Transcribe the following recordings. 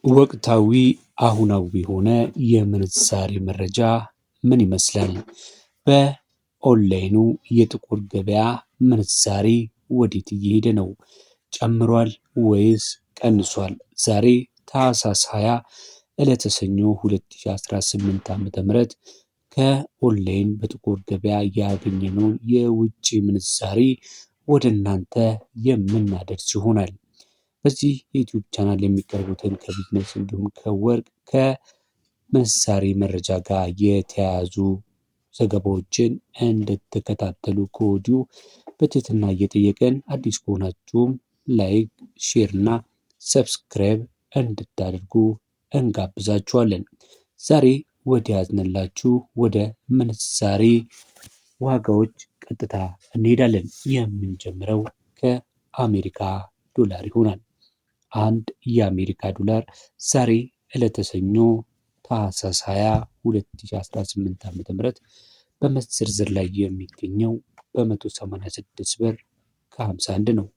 ወቅታዊ አሁናዊ የሆነ የምንዛሬ መረጃ ምን ይመስላል? በኦንላይኑ የጥቁር ገበያ ምንዛሬ ወዴት እየሄደ ነው? ጨምሯል ወይስ ቀንሷል? ዛሬ ታህሳስ 20 ዕለተ ሰኞ 2018 ዓ.ም ከኦንላይን በጥቁር ገበያ ያገኘነውን የውጭ ምንዛሬ ወደ እናንተ የምናደርስ ይሆናል። በዚህ የዩቲዩብ ቻናል የሚቀርቡትን ከቢዝነስ እንዲሁም ከወርቅ ከምንዛሬ መረጃ ጋር የተያያዙ ዘገባዎችን እንድትከታተሉ ከወዲሁ በትህትና እየጠየቅን አዲስ ከሆናችሁም ላይክ፣ ሼር እና ሰብስክራይብ እንድታደርጉ እንጋብዛችኋለን። ዛሬ ወደ ያዝንላችሁ ወደ ምንዛሬ ዋጋዎች ቀጥታ እንሄዳለን። የምንጀምረው ከአሜሪካ ዶላር ይሆናል። አንድ የአሜሪካ ዶላር ዛሬ ዕለተ ሰኞ ታህሳስ 20 2018 ዓ.ም በመዘርዘር ላይ የሚገኘው በ186 ብር ከ51 ነው።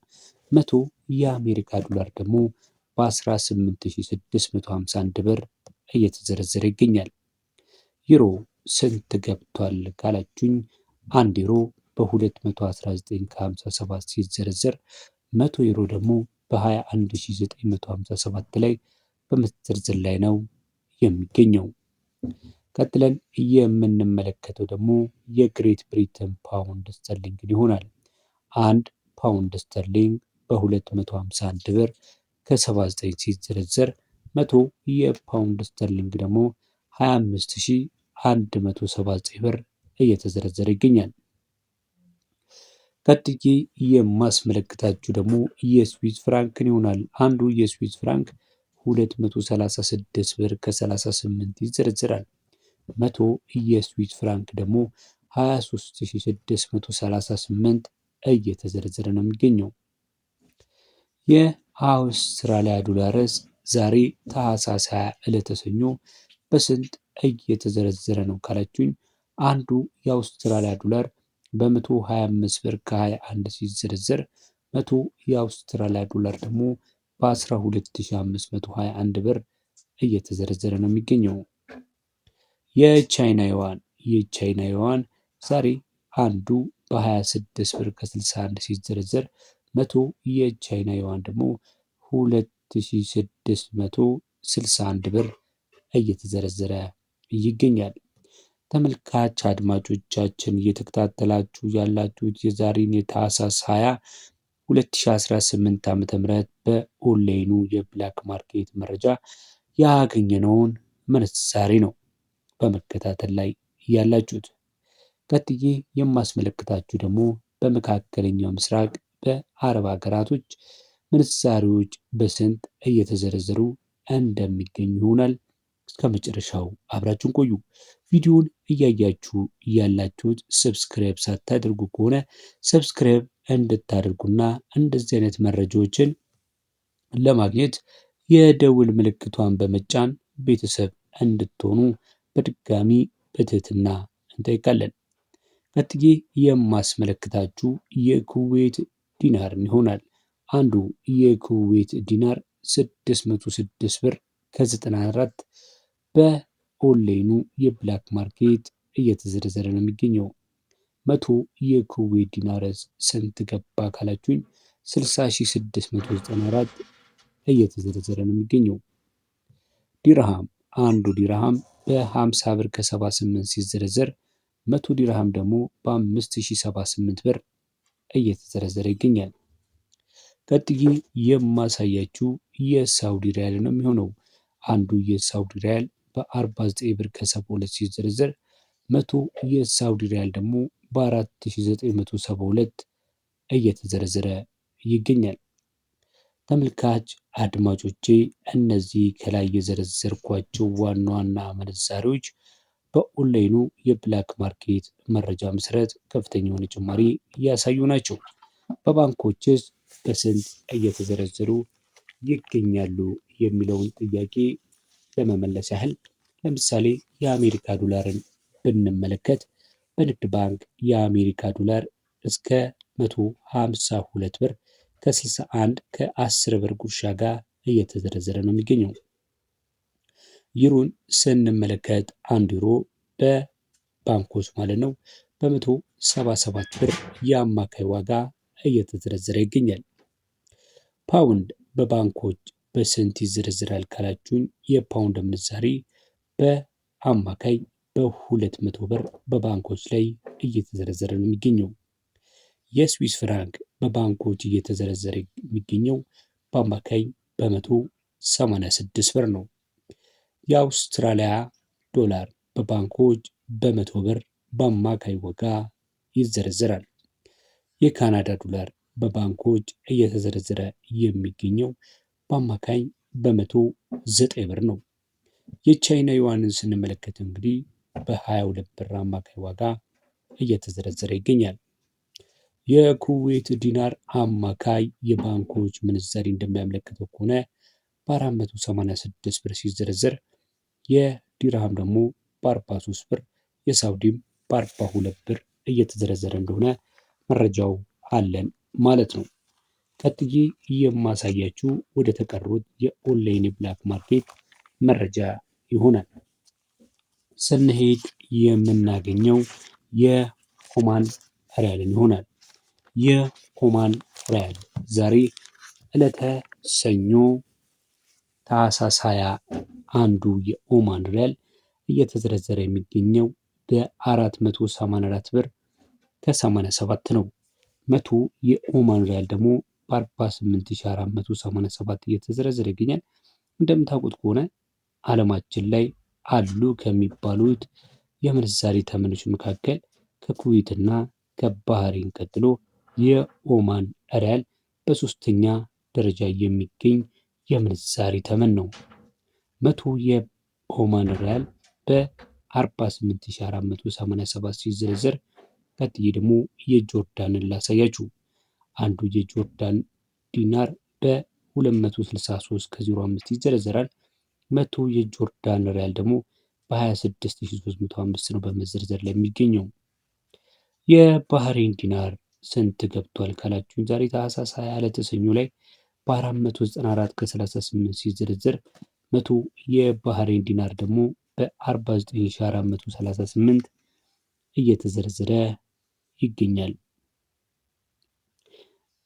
100 የአሜሪካ ዶላር ደግሞ በ18651 ብር እየተዘረዘረ ይገኛል። ዩሮ ስንት ገብቷል ካላችሁኝ፣ 1 ዩሮ በ219.57 ሲዘረዘር 100 ዩሮ ደግሞ በ21957 ላይ በመዘርዘር ላይ ነው የሚገኘው። ቀጥለን የምንመለከተው ደግሞ የግሬት ብሪተን ፓውንድ ስተርሊንግ ይሆናል። 1 ፓውንድ ስተርሊንግ በ251 ብር ከ79 ሲዘረዘር 100 የፓውንድ ስተርሊንግ ደግሞ 25179 ብር እየተዘረዘረ ይገኛል። ቀጥዬ የማስመለክታችሁ ደግሞ የስዊዝ ፍራንክን ይሆናል። አንዱ የስዊዝ ፍራንክ 236 ብር ከ38 ይዘረዝራል። 100 የስዊዝ ፍራንክ ደግሞ 23638 እየተዘረዘረ ነው የሚገኘው። የአውስትራሊያ ዶላርስ ዛሬ ታህሳስ 20 ዕለተ ሰኞ በስንት እየተዘረዘረ ነው ካላችሁኝ፣ አንዱ የአውስትራሊያ ዶላር በ125 ብር ከ21 ሲዘረዘር 100 የአውስትራሊያ ዶላር ደግሞ በ12521 ብር እየተዘረዘረ ነው የሚገኘው። የቻይና ዩዋን ዛሬ አንዱ በ26 ብር ከ61 ሲዘረዘር 100 የቻይና ዩዋን ደግሞ 2661 ብር እየተዘረዘረ ይገኛል። ተመልካች አድማጮቻችን እየተከታተላችሁ ያላችሁት የዛሬን የታህሳስ 20 2018 ዓ.ም በኦንላይኑ የብላክ ማርኬት መረጃ ያገኘነውን ምንዛሬ ነው በመከታተል ላይ ያላችሁት። ቀጥዬ የማስመለክታችሁ ደግሞ በመካከለኛው ምስራቅ በአረብ ሀገራቶች ምንዛሬዎች በስንት እየተዘረዘሩ እንደሚገኙ ይሆናል። እስከ መጨረሻው አብራችሁን ቆዩ። ቪዲዮውን እያያችሁ ያላችሁት ሰብስክራይብ ሳታደርጉ ከሆነ ሰብስክራይብ እንድታደርጉና እንደዚህ አይነት መረጃዎችን ለማግኘት የደውል ምልክቷን በመጫን ቤተሰብ እንድትሆኑ በድጋሚ በትህትና እንጠይቃለን። ቀጥዬ የማስመለክታችሁ የኩዌት ዲናርን ይሆናል። አንዱ የኩዌት ዲናር 606 ብር ከ94 በኦንላይኑ የብላክ ማርኬት እየተዘረዘረ ነው የሚገኘው። 100 የኩዌት ዲናርስ ስንት ገባ ካላችሁኝ 60694 እየተዘረዘረ ነው የሚገኘው። ዲርሃም አንዱ ዲርሃም በ50 ብር ከ78 ሲዘረዘር 100 ዲርሃም ደግሞ በ5078 ብር እየተዘረዘረ ይገኛል። ቀጥዬ የማሳያችሁ የሳውዲ ሪያል ነው የሚሆነው። አንዱ የሳውዲ ሪያል በ49 ብር ከ72 ሲዘረዘር 100 የሳውዲ ሪያል ደግሞ በ4972 እየተዘረዘረ ይገኛል። ተመልካች አድማጮቼ እነዚህ ከላይ የዘረዘርኳቸው ዋና ዋና ምንዛሬዎች በኦንላይኑ የብላክ ማርኬት መረጃ መሰረት ከፍተኛ የሆነ ጭማሪ እያሳዩ ናቸው። በባንኮችስ በስንት እየተዘረዘሩ ይገኛሉ የሚለውን ጥያቄ ለመመለስ ያህል ለምሳሌ የአሜሪካ ዶላርን ብንመለከት በንግድ ባንክ የአሜሪካ ዶላር እስከ 152 ብር ከ61 ከ10 ብር ጉርሻ ጋር እየተዘረዘረ ነው የሚገኘው። ዩሮን ስንመለከት አንድ ዩሮ በባንኮች ማለት ነው በ177 ብር የአማካይ ዋጋ እየተዘረዘረ ይገኛል። ፓውንድ በባንኮች በስንት ይዘረዝራል ካላችሁኝ የፓውንድ ምንዛሬ በአማካይ በ200 ብር በባንኮች ላይ እየተዘረዘረ ነው የሚገኘው። የስዊስ ፍራንክ በባንኮች እየተዘረዘረ የሚገኘው በአማካይ በ186 ብር ነው። የአውስትራሊያ ዶላር በባንኮች በ100 ብር በአማካይ ዋጋ ይዘረዘራል። የካናዳ ዶላር በባንኮች እየተዘረዘረ የሚገኘው በአማካይ በ109 ብር ነው። የቻይና ዩዋንን ስንመለከት እንግዲህ በ22 ብር አማካይ ዋጋ እየተዘረዘረ ይገኛል። የኩዌት ዲናር አማካይ የባንኮች ምንዛሪ እንደሚያመለክተው ከሆነ በ486 ብር ሲዘረዘር የዲርሃም ደግሞ በ43 ብር የሳውዲም በ42 ብር እየተዘረዘረ እንደሆነ መረጃው አለን ማለት ነው። ቀጥዬ የማሳያችሁ ወደ ተቀሩት የኦንላይን ብላክ ማርኬት መረጃ ይሆናል። ስንሄድ የምናገኘው የኦማን ሪያልን ይሆናል። የኦማን ሪያል ዛሬ ዕለተ ሰኞ ታህሳስ 20 አንዱ የኦማን ሪያል እየተዘረዘረ የሚገኘው በ484 ብር ከ87 ነው። መቶ የኦማን ሪያል ደግሞ በ48487 እየተዘረዘረ ይገኛል። እንደምታውቁት ከሆነ ዓለማችን ላይ አሉ ከሚባሉት የምንዛሬ ተመኖች መካከል ከኩዌትና ከባህሬን ቀጥሎ የኦማን ሪያል በሶስተኛ ደረጃ የሚገኝ የምንዛሬ ተመን ነው። መቶ የኦማን ሪያል በ48487 ሲዘረዘር ቀጥዬ ደግሞ የጆርዳንን ላሳያችሁ። አንዱ የጆርዳን ዲናር በ263 ከ05 ይዘረዘራል። መቶ የጆርዳን ሪያል ደግሞ በ26305 ነው በመዘርዘር ላይ የሚገኘው። የባህሬን ዲናር ስንት ገብቷል ካላችሁን ዛሬ ታህሳስ 20 ዕለተ ሰኞ ላይ በ494 ከ38 ሲዘረዘር መቶ የባህሬን ዲናር ደግሞ በ49438 እየተዘረዘረ ይገኛል።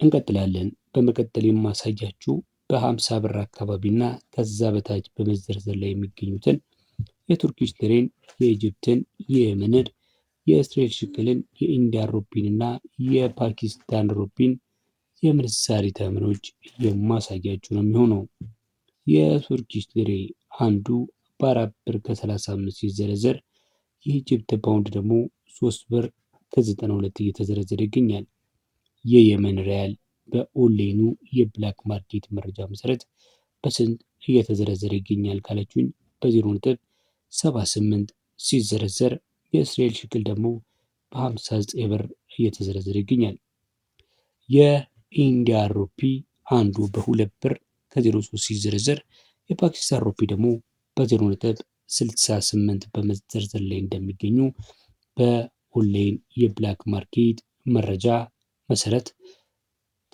እንቀጥላለን። በመቀጠል የማሳያችሁ በ50 ብር አካባቢ እና ከዛ በታች በመዘርዘር ላይ የሚገኙትን የቱርኪሽ ሊሬን፣ የኢጅፕትን፣ የየመንን፣ የእስራኤል ሽክልን፣ የኢንዲያ ሩፒን እና የፓኪስታን ሩፒን የምንዛሬ ተመኖች የማሳያችሁ ነው የሚሆነው። የቱርኪሽ ሊሬ አንዱ በ4 ብር ከ35 ሲዘረዘር የኢጅፕት ፓውንድ ደግሞ 3 ብር ከ92 እየተዘረዘረ ይገኛል። የየመን ሪያል በኦንላይኑ የብላክ ማርኬት መረጃ መሰረት በስንት እየተዘረዘረ ይገኛል ካለችኝ በ0.78 ሲዘረዘር የእስራኤል ሽክል ደግሞ በ59 ብር እየተዘረዘረ ይገኛል። የኢንዲያ ሩፒ አንዱ በ2 ብር ከ03 ሲዘረዘር የፓኪስታን ሩፒ ደግሞ በ0.68 በመዘርዘር ላይ እንደሚገኙ በኦንላይን የብላክ ማርኬት መረጃ መሰረት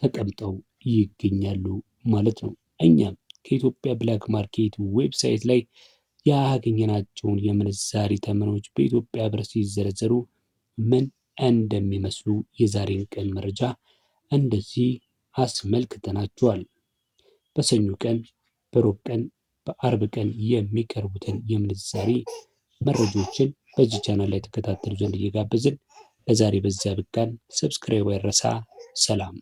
ተቀምጠው ይገኛሉ ማለት ነው። እኛም ከኢትዮጵያ ብላክ ማርኬት ዌብሳይት ላይ ያገኘናቸውን የምንዛሪ ተመኖች በኢትዮጵያ ብር ሲዘረዘሩ ምን እንደሚመስሉ የዛሬን ቀን መረጃ እንደዚህ አስመልክተናቸዋል። በሰኞ ቀን፣ በሮብ ቀን፣ በአርብ ቀን የሚቀርቡትን የምንዛሪ መረጃዎችን በዚህ ቻናል ላይ ተከታተሉ ዘንድ እየጋበዝን ለዛሬ በዚያ ብቃን። ሰብስክራይብ አይረሳ። ሰላም።